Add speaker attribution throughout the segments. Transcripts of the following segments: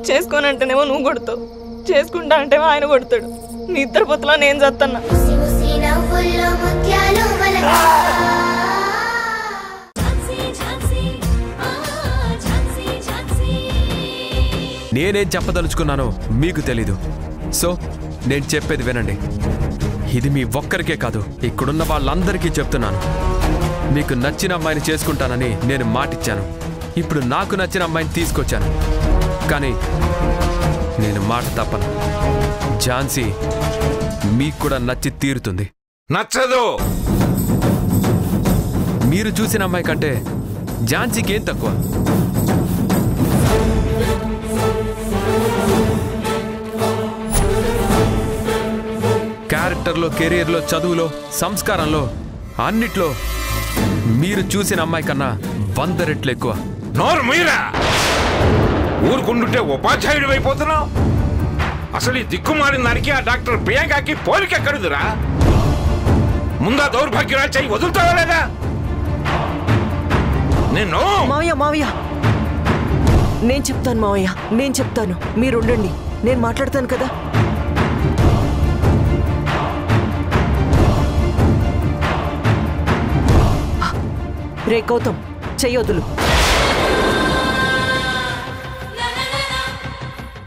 Speaker 1: చేసుకోనంటేనేమో నువ్వు కొడతావు, చేసుకుంటా అంటేమో ఆయన కొడతాడు. మీ ఇద్దరు పొత్తులో నేను చత్తన్నా.
Speaker 2: నేనేం చెప్పదలుచుకున్నానో మీకు తెలీదు. సో నేను చెప్పేది వినండి. ఇది మీ ఒక్కరికే కాదు, ఇక్కడున్న వాళ్ళందరికీ చెప్తున్నాను. మీకు నచ్చిన అమ్మాయిని చేసుకుంటానని నేను మాటిచ్చాను. ఇప్పుడు నాకు నచ్చిన అమ్మాయిని తీసుకొచ్చాను. కానీ నేను మాట తప్పను. ఝాన్సీ మీకు కూడా నచ్చి తీరుతుంది.
Speaker 3: నచ్చదు.
Speaker 2: మీరు చూసిన అమ్మాయి కంటే ఝాన్సీకి ఏం తక్కువ? క్యారెక్టర్లో, కెరీర్లో, చదువులో, సంస్కారంలో, అన్నిట్లో మీరు చూసిన అమ్మాయి కన్నా 100 రెట్లు ఎక్కువ.
Speaker 3: నోరు మీరా ఊరుకుంటుంటే ఉపాధ్యాయుడు అయిపోతున్నావు. అసలు ఈ దిక్కుమాలిన దానికి ఆ డాక్టర్ ప్రియాంకకి పోలికెక్కడుదురా? ముందా దౌర్భాగ్యరాలు చెయ్యి వదులుతావా లేదా? నిన్ను
Speaker 4: మావయ్య నేను చెప్తాను. మావయ్య నేను చెప్తాను, మీరుండండి, నేను మాట్లాడతాను కదా. రే గౌతమ్, చెయ్యొదులు,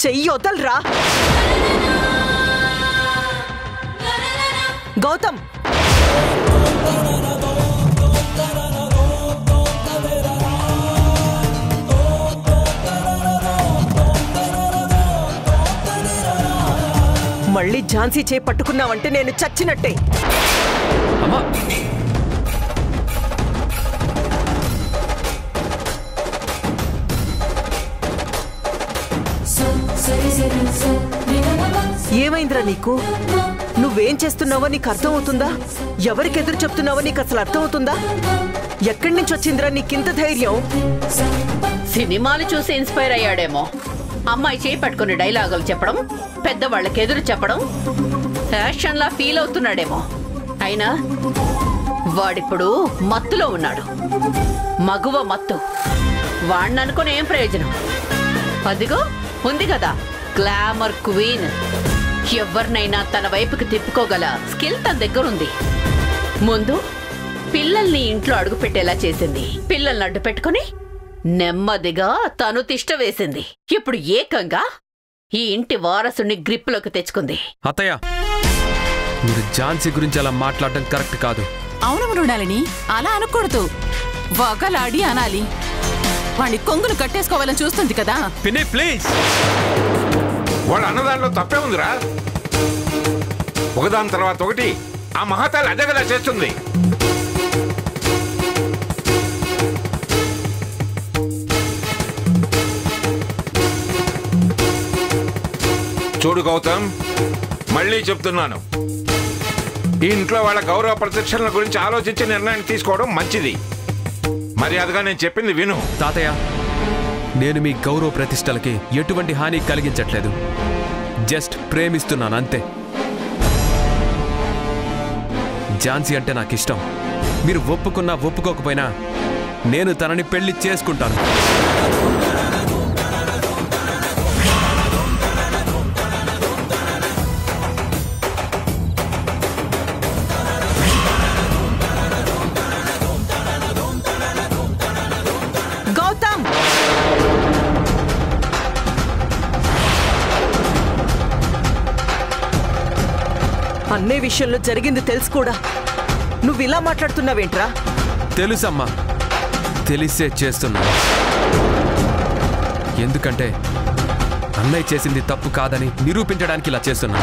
Speaker 4: చెయ్యొదలరా గౌతమ్. మళ్ళీ ఝాన్సీ చేయి పట్టుకున్నావంటే నేను చచ్చినట్టే.
Speaker 2: అమ్మా
Speaker 4: ఏమైందిరా నీకు? నువ్వేం చేస్తున్నావో నీకు అర్థం అవుతుందా? ఎవరికి ఎదురు చెప్తున్నావో నీకు అసలు అర్థం అవుతుందా? ఎక్కడి నుంచి వచ్చిందిరా నీకింత ధైర్యం?
Speaker 5: సినిమాలు చూసి ఇన్స్పైర్ అయ్యాడేమో. అమ్మాయి చేయి పట్టుకుని డైలాగులు చెప్పడం, పెద్దవాళ్ళకి ఎదురు చెప్పడం ఫ్యాషన్ లా ఫీల్ అవుతున్నాడేమో. అయినా వాడిప్పుడు మత్తులో ఉన్నాడు. మగువ మత్తు. వాణ్ణనుకుని ఏం ప్రయోజనం? అదిగో ఉంది కదా గ్లామర్ క్వీన్. ఎవరినైనా తన వైపుకి తిప్పుకోగల స్కిల్ తన దగ్గరుంది. ముందు పిల్లల్ని ఇంట్లో అడుగు పెట్టేలా చేసింది. పిల్లల్ని అడ్డు పెట్టుకుని నెమ్మదిగా తను తిష్ట వేసింది. ఇప్పుడు ఏకంగా ఈ ఇంటి వారసుని గ్రిప్లోకి తెచ్చుకుంది.
Speaker 2: అత్తయ్య, మీరు ఝాన్సీ గురించి అలా మాట్లాడటం కరెక్ట్ కాదు.
Speaker 6: అవును మృణాలిని, అలా అనకూడదు. వగలాడి అనాలి. వాణ్ణి కొంగును కట్టేసుకోవాలని చూస్తుంది కదా.
Speaker 2: పిన్ని ప్లీజ్.
Speaker 3: వాళ్ళ అన్నదానిలో తప్పే ఉందిరా. ఒకదాని తర్వాత ఒకటి ఆ మహాతాలు అదే కదా చేస్తుంది. చూడు గౌతమ్, మళ్ళీ చెప్తున్నాను, ఈ ఇంట్లో వాళ్ళ గౌరవ ప్రతిష్టల గురించి ఆలోచించి నిర్ణయం తీసుకోవడం మంచిది. మర్యాదగా నేను చెప్పింది విను.
Speaker 2: తాతయ్య, నేను మీ గౌరవ ప్రతిష్టలకి ఎటువంటి హాని కలిగించట్లేదు. జస్ట్ ప్రేమిస్తున్నాను అంతే. ఝాన్సీ అంటే నాకు ఇష్టం. మీరు ఒప్పుకున్నా ఒప్పుకోకపోయినా నేను తనని పెళ్లి చేసుకుంటాను.
Speaker 4: గౌతమ్, అన్నే విషయంలో జరిగింది తెలుసు కూడా నువ్వు ఇలా మాట్లాడుతున్నావేంట్రా?
Speaker 2: తెలుసమ్మా, తెలిసే చేస్తున్నా. ఎందుకంటే అన్నయ్య చేసింది తప్పు కాదని నిరూపించడానికి ఇలా చేస్తున్నా.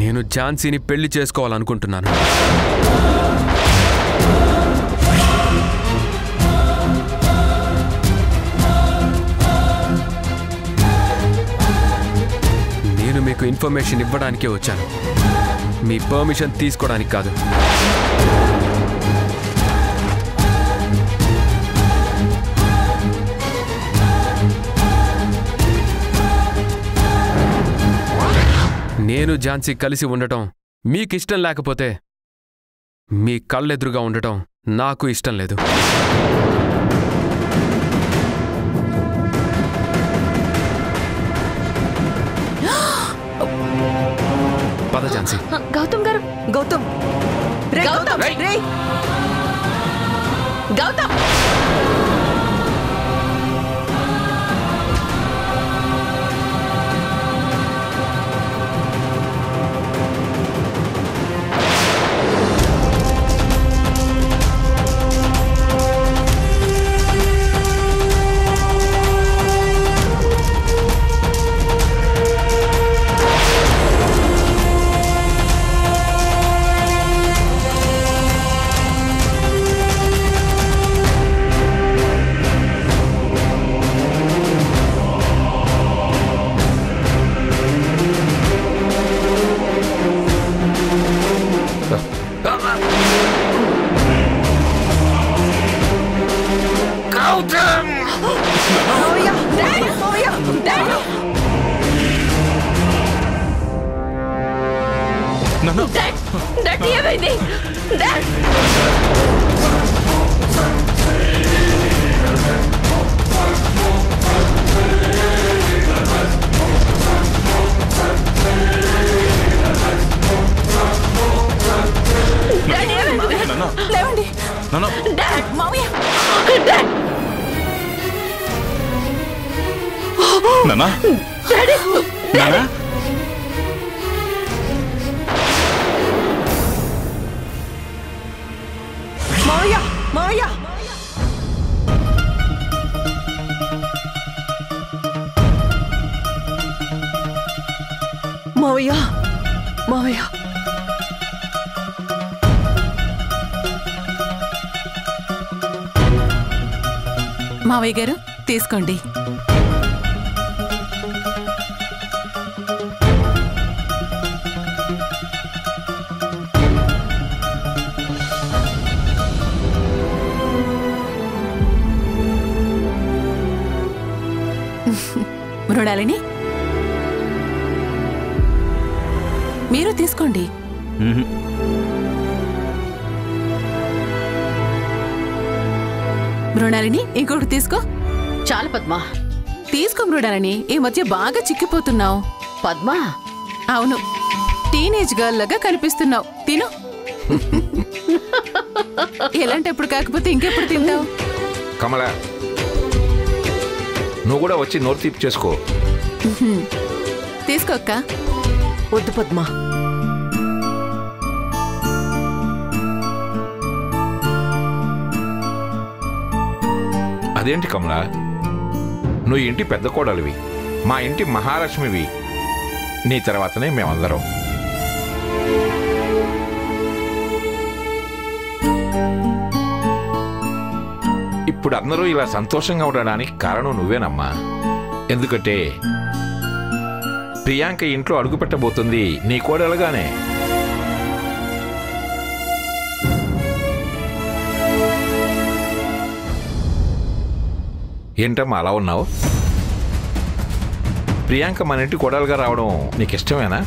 Speaker 2: నేను ఝాన్సీని పెళ్లి చేసుకోవాలనుకుంటున్నాను. నేను మీకు ఇన్ఫర్మేషన్ ఇవ్వడానికే వచ్చాను, మీ పర్మిషన్ తీసుకోవడానికి కాదు. నేను ఝాన్సీ కలిసి ఉండటం మీకు ఇష్టం లేకపోతే మీ కళ్ళెదురుగా ఉండటం నాకు ఇష్టం లేదు. పద ఝాన్సీ.
Speaker 1: గౌతమ్ గారు,
Speaker 4: గౌతమ్ రే గౌతమ్ రే
Speaker 5: గౌతమ్ ఏమైంది?
Speaker 6: లేవండి మావయ్య.
Speaker 7: నానా నానా
Speaker 4: మావయ్య మావయ్య మావయ్య మావయ్య
Speaker 6: మావయ్య గారు తీసుకోండి. మృణాలిని మీరు తీసుకోండి. మృణాలిని ఇంకొకటి తీసుకో.
Speaker 5: చాలు పద్మా.
Speaker 6: తీసుకో మృణాలిని, ఈ మధ్య బాగా చిక్కిపోతున్నావు.
Speaker 5: పద్మా
Speaker 6: అవును, టీనేజ్ గర్ల్ లాగా కనిపిస్తున్నావు. తిను. ఎలాంటప్పుడు కాకపోతే ఇంకెప్పుడు తింటావు?
Speaker 3: కమల, నువ్వు కూడా వచ్చి నోరు తీపి చేసుకో.
Speaker 6: తీసుకో అక్క.
Speaker 4: వద్దు పద్మ.
Speaker 3: అదేంటి కమల, నువ్వు ఇంటి పెద్ద కోడలివి, మా ఇంటి మహాలక్ష్మివి. నీ తర్వాతనే మేమందరం. ఇప్పుడు అందరూ ఇలా సంతోషంగా ఉండడానికి కారణం నువ్వేనమ్మా. ఎందుకంటే ప్రియాంక ఇంట్లో అడుగు పెట్టబోతుంది నీ కోడలుగానే. ఏంటమ్మా అలా ఉన్నావు? ప్రియాంక మన ఇంటి కోడలుగా రావడం నీకు ఇష్టమేనా?